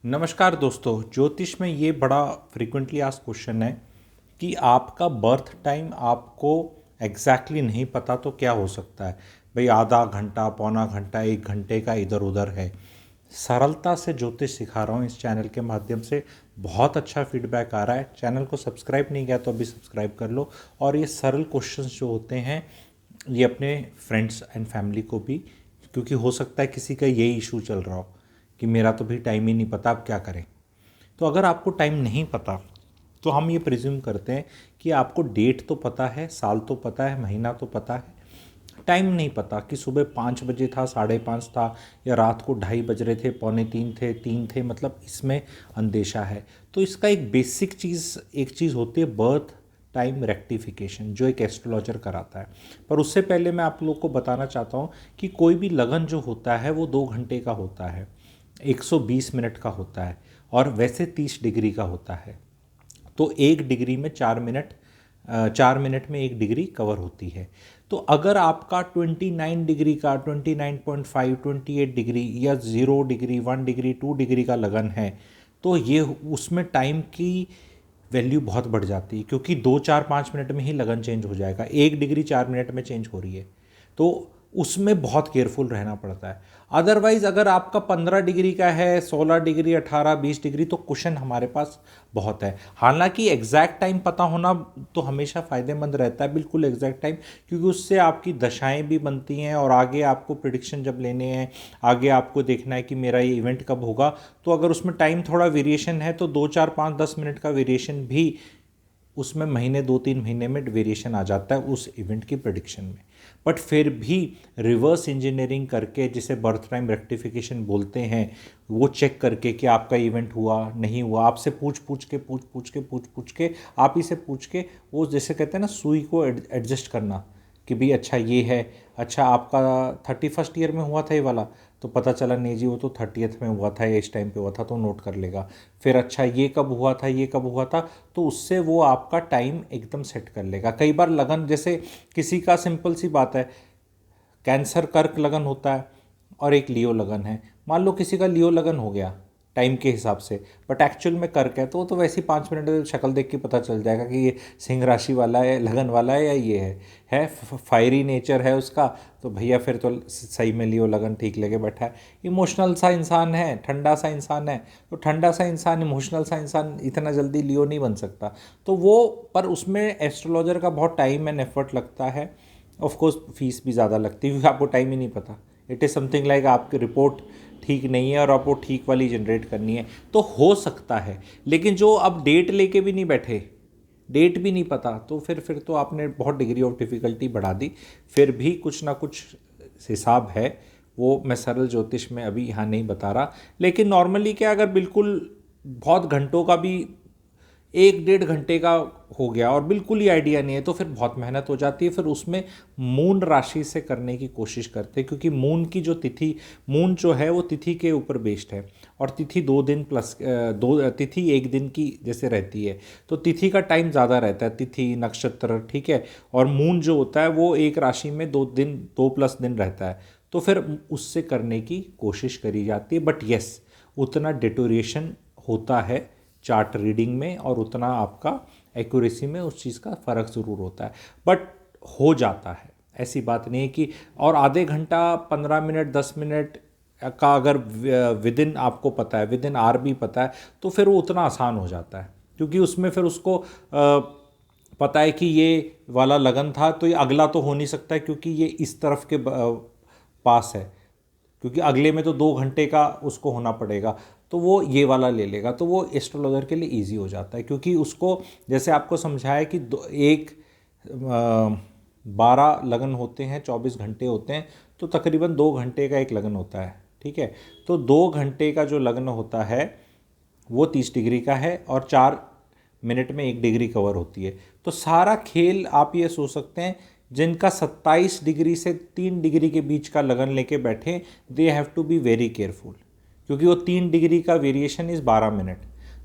नमस्कार दोस्तों। ज्योतिष में ये बड़ा फ्रीक्वेंटली आस्क्ड क्वेश्चन है कि आपका बर्थ टाइम आपको एग्जैक्टली नहीं पता तो क्या हो सकता है। भाई आधा घंटा, पौना घंटा, 1 घंटे का इधर उधर है। सरलता से ज्योतिष सिखा रहा हूँ इस चैनल के माध्यम से। बहुत अच्छा फीडबैक आ रहा है। चैनल को सब्सक्राइब नहीं किया तो अभी सब्सक्राइब कर लो। और ये सरल क्वेश्चंस जो होते हैं ये अपने फ्रेंड्स एंड फैमिली को भी, क्योंकि हो सकता है किसी का यही इशू चल रहा हो कि मेरा तो भी टाइम ही नहीं पता, अब क्या करें। तो अगर आपको टाइम नहीं पता तो हम ये प्रिज्यूम करते हैं कि आपको डेट तो पता है, साल तो पता है, महीना तो पता है, टाइम नहीं पता कि सुबह 5 बजे था, 5:30 था, या रात को 2:30 बज रहे थे, पौने 3 थे, 3 थे, मतलब इसमें अंदेशा है। तो इसका एक बेसिक चीज़, एक चीज़ होती है बर्थ टाइम रेक्टिफिकेशन, जो एक एस्ट्रोलॉजर कराता है। पर उससे पहले मैं आप लोग को बताना चाहता हूँ कि कोई भी लगन जो होता है वो 2 घंटे का होता है, 120 मिनट का होता है, और वैसे 30 डिग्री का होता है। तो 1 डिग्री में 4 मिनट, 4 मिनट में 1 डिग्री कवर होती है। तो अगर आपका 29 डिग्री का, 29.5, 28 डिग्री या 0 डिग्री, 1 डिग्री, 2 डिग्री का लगन है, तो ये उसमें टाइम की वैल्यू बहुत बढ़ जाती है, क्योंकि 2, 4, 5 मिनट में ही लगन चेंज हो जाएगा। 1 डिग्री 4 मिनट में चेंज हो रही है, तो उसमें बहुत केयरफुल रहना पड़ता है। अदरवाइज अगर आपका 15 डिग्री का है, 16 डिग्री, 18, 20 डिग्री, तो क्वेश्चन हमारे पास बहुत है। हालांकि एग्जैक्ट टाइम पता होना तो हमेशा फ़ायदेमंद रहता है, बिल्कुल एग्जैक्ट टाइम, क्योंकि उससे आपकी दशाएं भी बनती हैं और आगे आपको प्रिडिक्शन जब लेने हैं, आगे आपको देखना है कि मेरा ये इवेंट कब होगा, तो अगर उसमें टाइम थोड़ा वेरिएशन है तो 2, 4, 5, 10 मिनट का वेरिएशन भी उसमें महीने, 2, 3 महीने में वेरिएशन आ जाता है उस इवेंट की प्रिडिक्शन में। बट फिर भी रिवर्स इंजीनियरिंग करके, जिसे बर्थ टाइम रेक्टिफिकेशन बोलते हैं, वो चेक करके कि आपका इवेंट हुआ नहीं हुआ, आपसे पूछ पूछ के आप ही से पूछ के, वो जैसे कहते हैं ना, सुई को एडजस्ट करना कि भाई अच्छा ये है, अच्छा आपका 31st ईयर में हुआ था ये वाला, तो पता चला नहीं जी वो तो 30th में हुआ था या इस टाइम पे हुआ था, तो नोट कर लेगा। फिर अच्छा ये कब हुआ था, ये कब हुआ था, तो उससे वो आपका टाइम एकदम सेट कर लेगा। कई बार लगन, जैसे किसी का सिंपल सी बात है, कैंसर कर्क लगन होता है और एक लियो लगन है। मान लो किसी का लियो लगन हो गया टाइम के हिसाब से, बट एक्चुअल में कर्क है, तो वो तो वैसे ही 5 मिनट शक्ल देख के पता चल जाएगा कि ये सिंह राशि वाला है, लगन वाला है, या ये है फायरी नेचर है उसका, तो भैया फिर तो सही में लियो लगन ठीक लेके बैठा है। इमोशनल सा इंसान है, ठंडा सा इंसान है, तो ठंडा सा इंसान, इमोशनल सा इंसान इतना जल्दी लियो नहीं बन सकता। तो वो, पर उसमें एस्ट्रोलॉजर का बहुत टाइम एंड एफर्ट लगता है। ऑफ कोर्स फीस भी ज़्यादा लगती है, क्योंकि आपको टाइम ही नहीं पता। इट इज़ समथिंग लाइक आपकी रिपोर्ट ठीक नहीं है और आपको ठीक वाली जनरेट करनी है, तो हो सकता है। लेकिन जो अब डेट लेके भी नहीं बैठे, डेट भी नहीं पता, तो फिर तो आपने बहुत डिग्री ऑफ डिफ़िकल्टी बढ़ा दी। फिर भी कुछ ना कुछ हिसाब है, वो मैं सरल ज्योतिष में अभी यहाँ नहीं बता रहा। लेकिन नॉर्मली क्या, अगर बिल्कुल बहुत घंटों का भी, 1 डेढ़ घंटे का हो गया और बिल्कुल ही आइडिया नहीं है, तो फिर बहुत मेहनत हो जाती है। फिर उसमें मून राशि से करने की कोशिश करते हैं, क्योंकि मून की जो तिथि, मून जो है वो तिथि के ऊपर बेस्ड है, और तिथि 2 दिन प्लस, दो तिथि 1 दिन की जैसे रहती है, तो तिथि का टाइम ज़्यादा रहता है, तिथि नक्षत्र, ठीक है। और मून जो होता है वो एक राशि में 2 दिन, 2+ दिन रहता है, तो फिर उससे करने की कोशिश करी जाती है। बट यस, उतना डिटोरिएशन होता है चार्ट रीडिंग में, और उतना आपका एक्यूरेसी में उस चीज़ का फ़र्क ज़रूर होता है, बट हो जाता है। ऐसी बात नहीं है कि, और आधे घंटा, 15 मिनट, 10 मिनट का अगर विदिन आपको पता है, विदिन आर भी पता है, तो फिर वो उतना आसान हो जाता है, क्योंकि उसमें फिर उसको पता है कि ये वाला लगन था, तो ये अगला तो हो नहीं सकता है, क्योंकि ये इस तरफ के पास है, क्योंकि अगले में तो 2 घंटे का उसको होना पड़ेगा, तो वो ये वाला ले लेगा। तो वो एस्ट्रोलॉजर के लिए इजी हो जाता है, क्योंकि उसको, जैसे आपको समझाया कि 12 लगन होते हैं, 24 घंटे होते हैं, तो तकरीबन 2 घंटे का एक लगन होता है, ठीक है। तो 2 घंटे का जो लगन होता है वो 30 डिग्री का है, और 4 मिनट में 1 डिग्री कवर होती है। तो सारा खेल आप ये सोच सकते हैं, जिनका 27 डिग्री से 3 डिग्री के बीच का लगन लेके बैठे, they have to be very careful, क्योंकि वो 3 डिग्री का वेरिएशन इज़ 12 मिनट।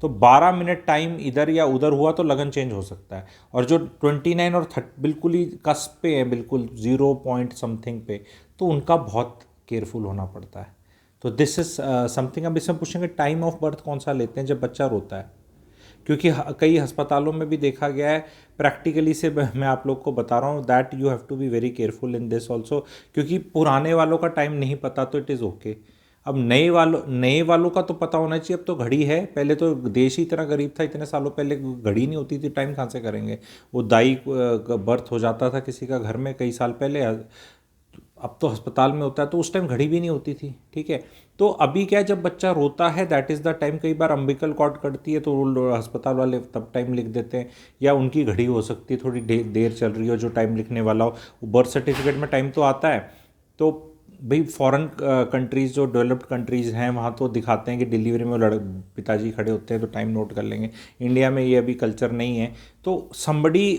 तो 12 मिनट टाइम इधर या उधर हुआ तो लगन चेंज हो सकता है। और जो 29 और 30 बिल्कुल ही कस्प पे है, बिल्कुल 0 पॉइंट समथिंग पे, तो उनका बहुत केयरफुल होना पड़ता है। तो दिस इज़ समथिंग। अब इसमें पूछेंगे टाइम ऑफ बर्थ कौन सा लेते हैं, जब बच्चा रोता है, क्योंकि कई अस्पतालों में भी देखा गया है, प्रैक्टिकली से मैं आप लोग को बता रहा हूँ, that you have to be very careful in this also, क्योंकि पुराने वालों का टाइम नहीं पता तो इट इज़ ओके। अब नए वालों का तो पता होना चाहिए। अब तो घड़ी है, पहले तो देश ही इतना गरीब था, इतने सालों पहले घड़ी नहीं होती थी, टाइम कहाँ से करेंगे। वो दाई बर्थ हो जाता था किसी का घर में कई साल पहले, अब तो अस्पताल में होता है, तो उस टाइम घड़ी भी नहीं होती थी, ठीक है। तो अभी क्या है, जब बच्चा रोता है दैट इज़ द टाइम। कई बार अम्बिकल कॉर्ड कटती है तो वो अस्पताल वाले तब टाइम लिख देते हैं, या उनकी घड़ी हो सकती है थोड़ी देर चल रही हो जो टाइम लिखने वाला हो। बर्थ सर्टिफिकेट में टाइम तो आता है, तो भाई फॉरेन कंट्रीज़ जो डेवलप्ड कंट्रीज़ हैं वहाँ तो दिखाते हैं कि डिलीवरी में पिताजी खड़े होते हैं तो टाइम नोट कर लेंगे। इंडिया में ये अभी कल्चर नहीं है, तो somebody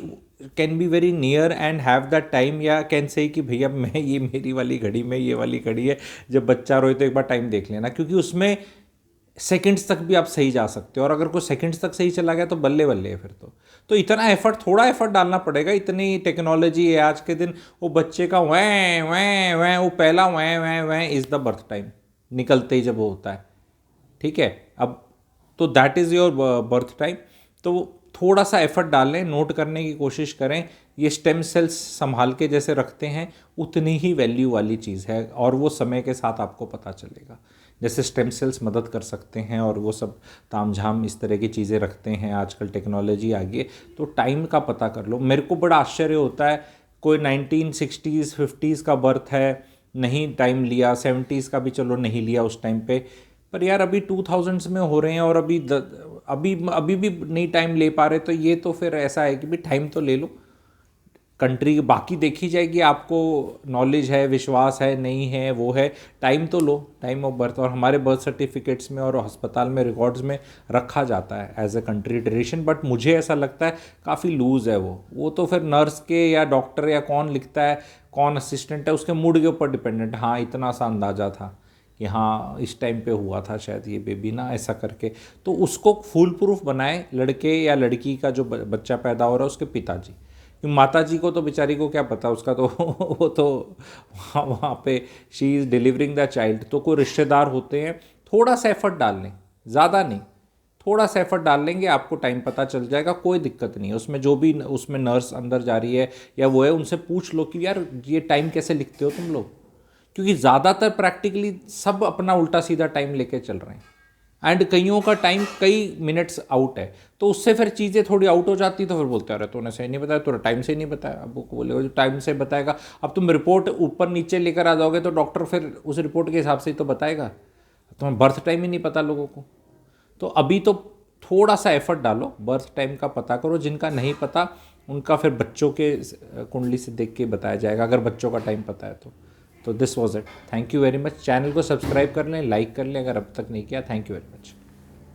can be very near and have that time, या कैन से कि भैया मैं ये मेरी वाली घड़ी में ये वाली घड़ी है, जब बच्चा रोए तो एक बार टाइम देख लेना, क्योंकि उसमें सेकंड्स तक भी आप सही जा सकते हो, और अगर कोई सेकंड्स तक सही चला गया तो बल्ले बल्ले है फिर तो इतना एफर्ट, थोड़ा एफर्ट डालना पड़ेगा। इतनी टेक्नोलॉजी है आज के दिन, वो बच्चे का वैं वैं वैं, वो पहला वैं वैं वैं इज़ द बर्थ टाइम, निकलते ही जब वो होता है, ठीक है। अब तो that is your birth time. तो थोड़ा सा एफर्ट डालें, नोट करने की कोशिश करें। ये स्टेम सेल्स संभाल के जैसे रखते हैं उतनी ही वैल्यू वाली चीज़ है, और वो समय के साथ आपको पता चलेगा। जैसे स्टेम सेल्स मदद कर सकते हैं और वो सब तामझाम इस तरह की चीज़ें रखते हैं, आजकल टेक्नोलॉजी आ गई है, तो टाइम का पता कर लो। मेरे को बड़ा आश्चर्य होता है, कोई 1960s 50s का बर्थ है, नहीं टाइम लिया, 70s का भी चलो नहीं लिया उस टाइम पे, पर यार अभी 2000s में हो रहे हैं और अभी भी नहीं टाइम ले पा रहे, तो ये तो फिर ऐसा है कि भाई टाइम तो ले लो। कंट्री बाकी देखी जाएगी, आपको नॉलेज है, विश्वास है, नहीं है, वो है, टाइम तो लो, टाइम ऑफ बर्थ। और हमारे बर्थ सर्टिफिकेट्स में और अस्पताल में रिकॉर्ड्स में रखा जाता है as a country tradition, but मुझे ऐसा लगता है काफ़ी लूज़ है वो तो फिर नर्स के या डॉक्टर या कौन लिखता है, कौन असिस्टेंट है, उसके मूड के ऊपर डिपेंडेंट। हाँ, इतना सा अंदाज़ा था कि हाँ इस टाइम पे हुआ था शायद ये बेबी ना, ऐसा करके। तो उसको फुल प्रूफ बनाए लड़के या लड़की का जो बच्चा पैदा हो रहा है उसके पिताजी, कि माता जी को तो बेचारी को क्या पता उसका तो वो तो वहाँ पे she is delivering the child. तो कोई रिश्तेदार होते हैं, थोड़ा सा एफर्ट डाल लें, ज़्यादा नहीं, थोड़ा सा एफर्ट डाल लेंगे, आपको टाइम पता चल जाएगा, कोई दिक्कत नहीं है उसमें। जो भी उसमें नर्स अंदर जा रही है या वो है, उनसे पूछ लो कि यार ये टाइम कैसे लिखते हो तुम लोग, क्योंकि ज़्यादातर प्रैक्टिकली सब अपना उल्टा सीधा टाइम लेके चल रहे हैं, एंड कईयों का टाइम कई मिनट्स आउट है, तो उससे फिर चीज़ें थोड़ी आउट हो जाती, तो फिर बोलते अरे तूने सही नहीं बताया, तूने टाइम से नहीं बताया। अब वो बोलेगा जो टाइम से बताएगा, अब तुम रिपोर्ट ऊपर नीचे लेकर आ जाओगे तो डॉक्टर फिर उस रिपोर्ट के हिसाब से ही तो बताएगा, तुम्हें बर्थ टाइम ही नहीं पता लोगों को। तो अभी तो थोड़ा सा एफर्ट डालो, बर्थ टाइम का पता करो। जिनका नहीं पता उनका फिर बच्चों के कुंडली से देख के बताया जाएगा, अगर बच्चों का टाइम पता है तो this was it. Thank you very much. Channel को सब्सक्राइब कर लें, लाइक कर लें अगर अब तक नहीं किया। Thank you very much.